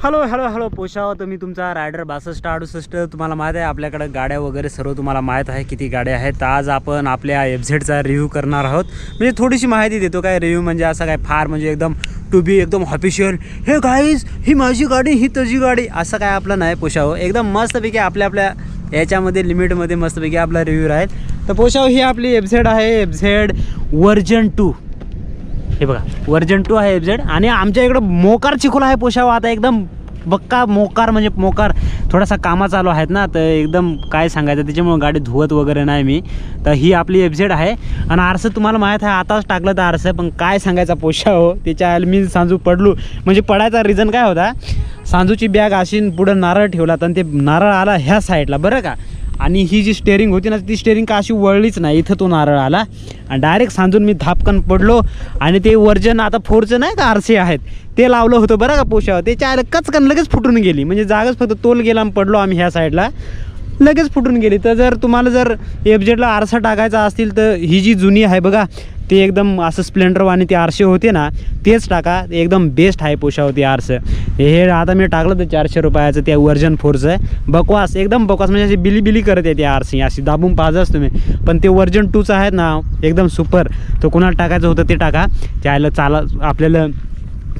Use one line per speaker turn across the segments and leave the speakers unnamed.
Hello hello hello पोशाव, तर मी तुमचा rider 6268. तुम्हाला माहीत आहे आपल्याकडे गाड्या वगैरे सर्व तुम्हाला माहीत आहे किती गाड्या आहेत. तर आज आपण आपल्या FZचा रिव्ह्यू करणार आहोत. म्हणजे थोडीशी माहिती देतो. काय रिव्ह्यू म्हणजे असं काय फार म्हणजे एकदम टू बी एकदम ऑफिशियल हे गाईज ही माझी गाडी ही तुझी गाडी असं काय आपलं नाही पोशाव. एकदम मस्तपैकी आपल्या याच्यामध्ये लिमिटमध्ये मस्तपैकी आपला रिव्ह्यू राहील. तर पोशाव ही आपली FZ आहे, FZ वर्जन 2. हे बघा वर्जन 2 आहे FZ. आणि आमच्या इकडं मोकार चिखल आहे पोशाव. आता एकदम बक्का मोकार म्हणजे मोकार थोडासा कामा चालू आहेत ना, तर एकदम काय सांगायचं त्याच्यामुळे गाडी धुवत वगैरे नाही मी. तर ही आपली FZ आहे. आणि आरसं तुम्हाला माहीत आहे आताच टाकलं तर आरसं, पण काय सांगायचा पोशाव त्याच्या मी सांजू पडलो. म्हणजे पडायचा रिझन काय होता, सांजूची बॅग अशी पुढं नारळ ठेवला तर ते नारळ आला ह्या साईडला बरं का. आणि ही जी स्टेअरिंग होती ना ती स्टेअरिंग का अशी वळलीच नाही, इथं तो नारळ आला आणि डायरेक्ट सांजून मी धापकन पडलो. आणि ते वर्जन आता 4चं नाही का RC आहेत ते लावलं होतं बरं का पोशाव. त्याच्या आलं कचकन लगेच फुटून गेली. म्हणजे जागाच फक्त तोल गेला आणि पडलो आम्ही ह्या साईडला, लगेच फुटून गेली. तर जर तुम्हाला जर FZला आरसा टाकायचा असतील तर ही जी जुनी आहे बघा ते एकदम असं स्प्लेंडर आणि ते आरसे होते ना तेच टाका, एकदम बेस्ट आहे पोशाव ते आरसं. हे आता मी टाकलं तर 400 रुपयाचं त्या वर्जन 4चं आहे. बकवास एकदम बकवास, म्हणजे अशी बिली करत आहे ते आरसी अशी दाबून पाहजाच तुम्ही. पण ते वर्जन 2चं आहे ना एकदम सुपर. तर कोणाला टाकायचं होतं ते टाका. त्याला आपल्याला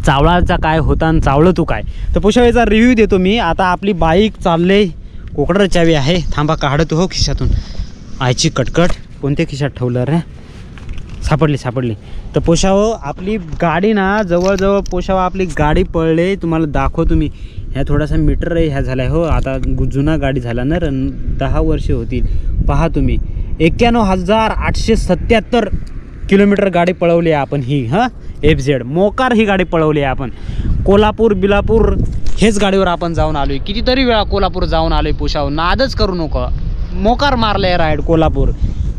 चावळाचा काय होता आणि चावलं तू काय. तर पोशाव याचा रिव्ह्यू देतो मी. आता आपली बाईक चालले कोकडर चावी आहे, थांबा काढतो हो खिशातून. आयची कटकट कोणत्या खिशात ठेवलं रे, सापडली. तर पोशाव आपली गाडी ना जवळजवळ पोशाव आपली गाडी पळले तुम्हाला दाखवतो मी. ह्या थोडासा मीटर ह्या झाला आहे हो, आता जुना गाडी झाला ना 10 वर्षे होतील. पहा तुम्ही 91,877 किलोमीटर गाडी पळवली आहे आपण ही. FZ मोकार ही गाडी पळवली आहे आपण. कोल्हापूर बिलापूर हेच गाडीवर आपण जाऊन आलो आहे. कितीतरी वेळा कोल्हापूर जाऊन आलो आहे पोशाव. नादच करू नको, मोकार मारलं आहे राईड कोल्हापूर.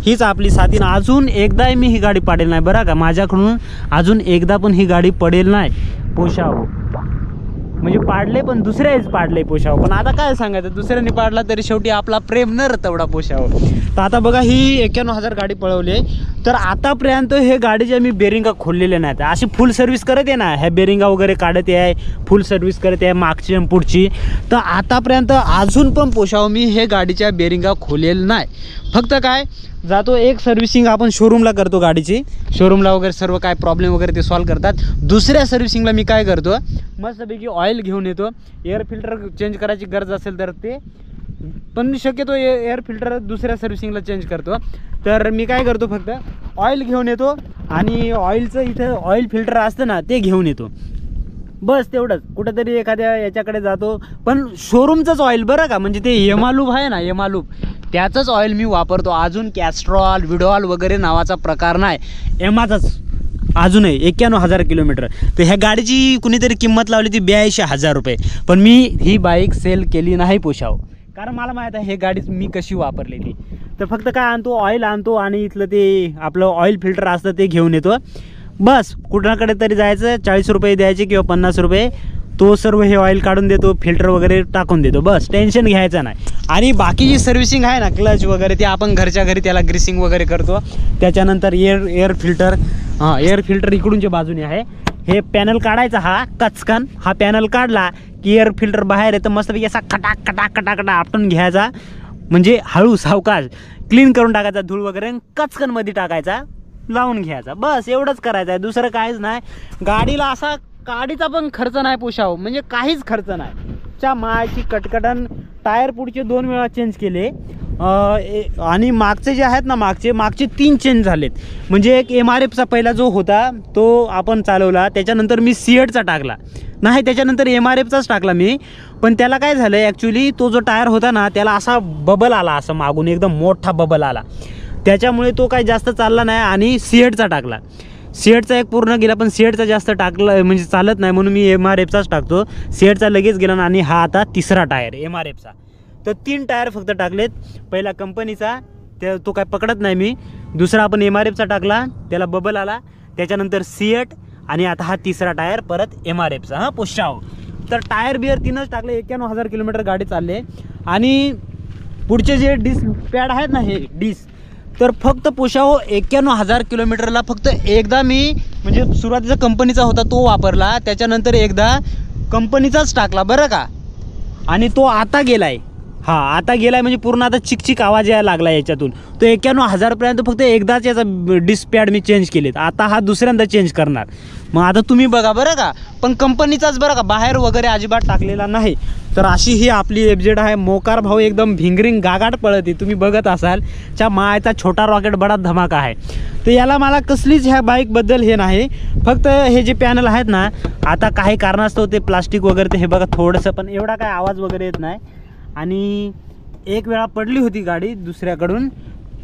हीच आपली साथीनं अजून एकदाही मी ही गाडी पाडेल नाही बरं का. माझ्याकडून अजून एकदा पण ही गाडी पडेल नाही पोशाव. म्हणजे पाडले पण दुसऱ्याच पाडले पोशाव. पण आता काय सांगायचं, दुसऱ्याने पाडला तरी शेवटी आपला प्रेम न तेवढा पोशाव. तर आता बघा ही 91,000 गाडी पळवली आहे. तर आतापर्यंत हे गाडीच्या मी बेरिंगा खोललेल्या नाहीत. अशी फुल सर्व्हिस करत आहे ना, ह्या बेरिंगा वगैरे काढत आहे, फुल सर्व्हिस करत आहे मागची आणि पुढची. तर आतापर्यंत अजून पण पोशाव मी हे गाडीच्या बेरिंगा खोलेल नाही. फक्त काय जातो एक सर्व्हिसिंग आपण शोरूमला करतो गाडीची. शोरूमला वगैरे सर्व काय प्रॉब्लेम वगैरे ते सॉल्व करतात. दुसऱ्या सर्व्हिसिंगला मी काय करतो, मस्तपैकी ऑइल घेऊन येतो. एअर फिल्टर चेंज करायची गरज असेल तर ते, पण शक्यतो एअर फिल्टर दुसऱ्या सर्व्हिसिंगला चेंज करतो. तर मी काय करतो फक्त ऑइल घेऊन येतो आणि ऑइलचं इथं ऑइल फिल्टर असतं ना ते घेऊन येतो. बस तेवढंच. कुठंतरी एखाद्या याच्याकडे जातो पण शोरूमचंच ऑइल बरं का. म्हणजे ते एमालूप आहे ना एमालूप त्याचंच ऑइल मी वापरतो. अजून कॅस्ट्रॉल विडॉल वगैरे नावाचा प्रकार नाही, एमाचाच अजूनही. 91,000 किलोमीटर. तर ह्या गाडीची कुणीतरी किंमत लावली ती 82,000 रुपये. पण मी ही बाईक सेल केली नाही पोशाव, कारण मला माहीत आहे हे गाडी मी कशी वापरली ती. तर फक्त काय आणतो ऑइल आणतो आणि इथलं ते आपलं ऑइल फिल्टर असतं ते घेऊन येतो. बस कुणाकडे तरी जायचं, 40 रुपये द्यायचे किंवा 50 रुपये, तो सर्व हे ऑइल काढून देतो, फिल्टर वगैरे टाकून देतो. बस टेन्शन घ्यायचं नाही. आणि बाकी जी सर्व्हिसिंग आहे ना क्लच वगैरे ते आपण घरच्या घरी त्याला ग्रीसिंग वगैरे करतो. त्याच्यानंतर एअर फिल्टर इकडूनच्या बाजूने आहे. हे पॅनल काढायचा हा कचकन. हा पॅनल काढला की एअर फिल्टर बाहेर येतं. मस्तपैकी असा खटाखटा आपटून घ्यायचा. म्हणजे हळू सावकाश क्लीन करून टाकायचा धूळ वगैरे, कचकनमध्ये टाकायचा, लावून घ्यायचा. बस एवढंच करायचं आहे, दुसरं काहीच नाही. गाडीला असा गाडीचा पण खर्च नाही पोशाव, म्हणजे काहीच खर्च नाही. च्या मायची कटकटन. टायर पुढचे 2 वेळा चेंज केले आणि मागचे जे आहेत ना मागचे 3 चेंज झालेत. म्हणजे एक MRFचा पहिला जो होता तो आपण चालवला, त्याच्यानंतर मी सिएटचा टाकला नाही, त्याच्यानंतर MRFचाच टाकला मी. पण त्याला काय झालं ॲक्च्युली तो जो टायर होता ना त्याला असा बबल आला, असं मागून एकदम मोठा बबल आला. त्याच्यामुळे तो काही जास्त चालला नाही आणि सिएटचा टाकला. सिएटचा एक पूर्ण गेला, पण सिएटचा जास्त टाकला म्हणजे चालत नाही म्हणून मी MRFचाच टाकतो. सिएटचा लगेच गेला आणि हा आता 3रा टायर MRFचा. तर 3 टायर फक्त टाकलेत. पहिला कंपनीचा तो काय पकडत नाही मी. दुसरा आपण MRFचा टाकला, त्याला बबल आला. त्याच्यानंतर सिएट आणि आता हा 3रा टायर परत MRFचा पोशाव. तर टायर बिअर 3च टाकले. 91,000 किलोमीटर गाडी चालले. आणि पुढचे जे डिस्क पॅड आहेत ना हे डिस्क, तर फक्त पोशाव 91,000 किलोमीटरला फक्त एकदा मी म्हणजे सुरुवातीचा कंपनीचा होता तो वापरला. त्याच्यानंतर एकदा कंपनीचाच टाकला बरं का. आणि तो आता गेलाय. हा आता गेलाय म्हणजे पूर्ण आता चिकचिक आवाज यायला लागला याच्यातून. तो 91,000 पर्यंत फक्त एकदाच याचा डिस्पॅड मी चेंज केलेत. आता हा दुसऱ्यांदा चेंज करणार. मग आता तुम्ही बघा बरं का. पण कंपनीचाच बरं का, बाहेर वगैरे अजिबात टाकलेला नाही. तर अशी ही आपली FZ आहे. मोकार भाऊ एकदम भिंगरिंग गागाट पळते. तुम्ही बघत असाल च्या मायचा छोटा रॉकेट बडा धमाका आहे. तर याला मला कसलीच ह्या बाईकबद्दल हे नाही. फक्त हे जे पॅनल आहेत ना, आता काही कारणास्तव ते प्लास्टिक वगैरे ते हे बघा थोडंसं, पण एवढा काय आवाज वगैरे येत नाही. आणि एक वेळा पडली होती गाडी दुसऱ्याकडून,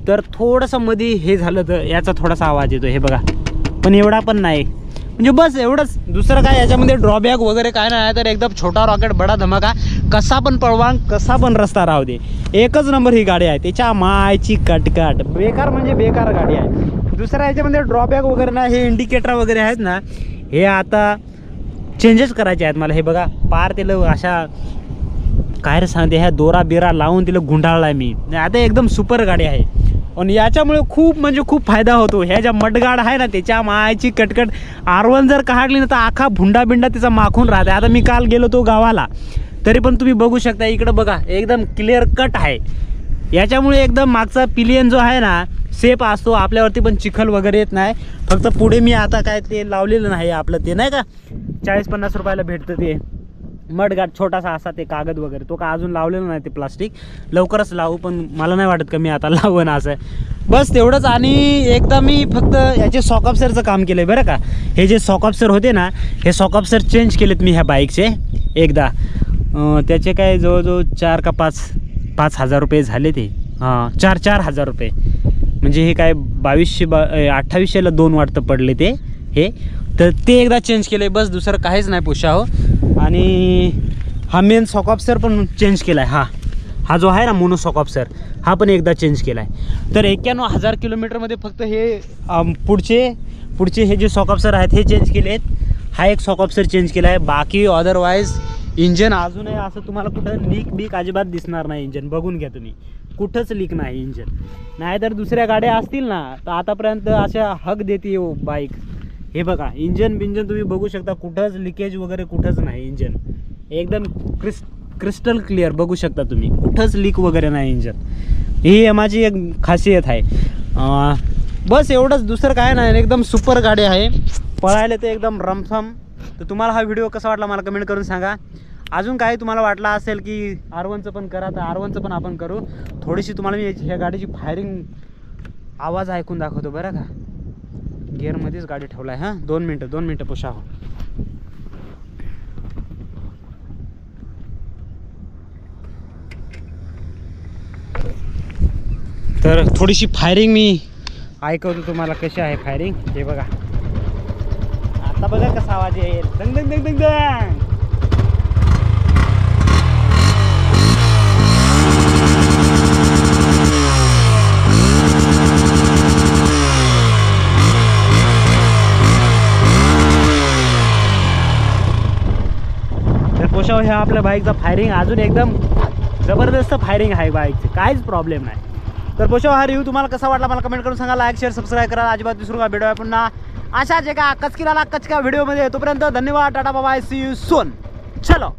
तर थोडंसं मध्ये हे झालं तर याचा थोडासा आवाज येतो हे बघा. पण एवढा पण नाही, म्हणजे बस एवढंच. दुसरं काय याच्यामध्ये ड्रॉबॅक वगैरे काय नाही. तर एकदम छोटा रॉकेट बडा धमाका. कसा पण पळवा, कसा पण रस्ता राहू दे, एकच नंबर ही गाडी आहे. त्याच्या मायची कटकट बेकार म्हणजे बेकार गाडी आहे. दुसऱ्या याच्यामध्ये ड्रॉबॅक वगैरे नाही. हे इंडिकेटर वगैरे आहेत ना, हे आता चेंजेस करायचे आहेत मला. हे बघा पार तिला अशा काय रे सांगते, ह्या दोरा बिरा लावून तिला गुंडाळला मी. आता एकदम सुपर गाडी आहे. आणि याच्यामुळे खूप म्हणजे खूप फायदा होतो. ह्या ज्या मडगाड आहे ना, त्याच्या मायची कटकट. R1 जर काढली ना तर आखा भुंडा बिंडा तिचा माखून राहते. आता मी काल गेलो तो गावाला, तरी पण तुम्ही बघू शकता इकडं बघा एकदम क्लिअर कट आहे. याच्यामुळे एकदम मागचा पिलियन जो आहे ना सेफ असतो. आपल्यावरती पण चिखल वगैरे येत नाही. फक्त पुढे मी आता काय ते लावलेलं नाही आपलं, ते नाही का 40-50 रुपयाला भेटतं ते मडगाट छोटासा असा, ते कागद वगैरे, तो का अजून लावलेलं नाही. ते प्लास्टिक लवकरच लावू, पण मला नाही वाटत का मी आता लावण असं. बस तेवढंच. आणि एकदा मी फक्त याचे सॉकअप्सरचं काम केलं आहे बरं का. हे जे सॉकअप्सर होते ना, हे सॉकअप्सर चेंज केलेत मी ह्या बाईकचे एकदा. त्याचे काय जवळजवळ 4 का 5 हजार रुपये झाले ते. हां 4,000 रुपये. म्हणजे हे काय 2800ला 2 वाटतं पडले ते हे. तर ते एकदा चेंज केलं आहे बस, दुसरं काहीच नाही पुशा हो. आणि हा मेन सॉकअप्सर पण चेंज केला आहे. हा जो आहे ना मोनो सॉकअप्सर, हा पण एकदा चेंज केला आहे. तर 91,000 किलोमीटरमध्ये फक्त हे पुढचे हे जे सॉकअप्सर आहेत हे चेंज केले आहेत. हा एक सॉकअप्सर चेंज केला आहे. बाकी अदरवाईज इंजन अजूनही असं तुम्हाला कुठं लीक अजिबात दिसणार नाही. इंजन बघून घ्या तुम्ही, कुठंच लीक नाही इंजन. नाहीतर दुसऱ्या गाड्या असतील ना तर आतापर्यंत अशा हक देते बाईक. हे बघा इंजन बिंजन तुम्ही बघू शकता, कुठंच लिकेज वगैरे कुठंच नाही. इंजन एकदम क्रिस्टल क्लिअर बघू शकता तुम्ही, कुठंच लीक वगैरे नाही इंजन. ही माझी एक खासियत आहे. बस एवढंच, दुसरं काय नाही. एकदम सुपर गाडी आहे, पळायला ते एकदम रमसम. तर तुम्हाला हा व्हिडिओ कसा वाटला मला कमेंट करून सांगा. अजून काही तुम्हाला वाटलं असेल की R1चं पण करा तर R1चं पण आपण करू. थोडीशी तुम्हाला मी ह्या गाडीची फायरिंग आवाज ऐकून दाखवतो बरं का. गिअरमध्येच गाडी ठेवला आहे. हां 2 मिनटं पुशा हो. तर थोडीशी फायरिंग मी ऐकवतो तुम्हाला कशी आहे फायरिंग. हे बघा आता बघा कसा आवाज येईल. दंग दंग दंग दंग दंग. पोशाव ह्या आपल्या बाईकचा फायरिंग अजून एकदम जबरदस्त फायरिंग आहे बाईकची, काहीच प्रॉब्लेम नाही. तर पोशाव हा रिव्ह्यू तुम्हाला कसा वाटला मला कमेंट करून सांगा. लाईक शेअर सबस्क्राईब करा, अजिबात विसरू नका. भेटूया पुन्हा अशाच एका कचकिराला कचका व्हिडिओमध्ये. तोपर्यंत धन्यवाद, tata bye, see you soon. चलो.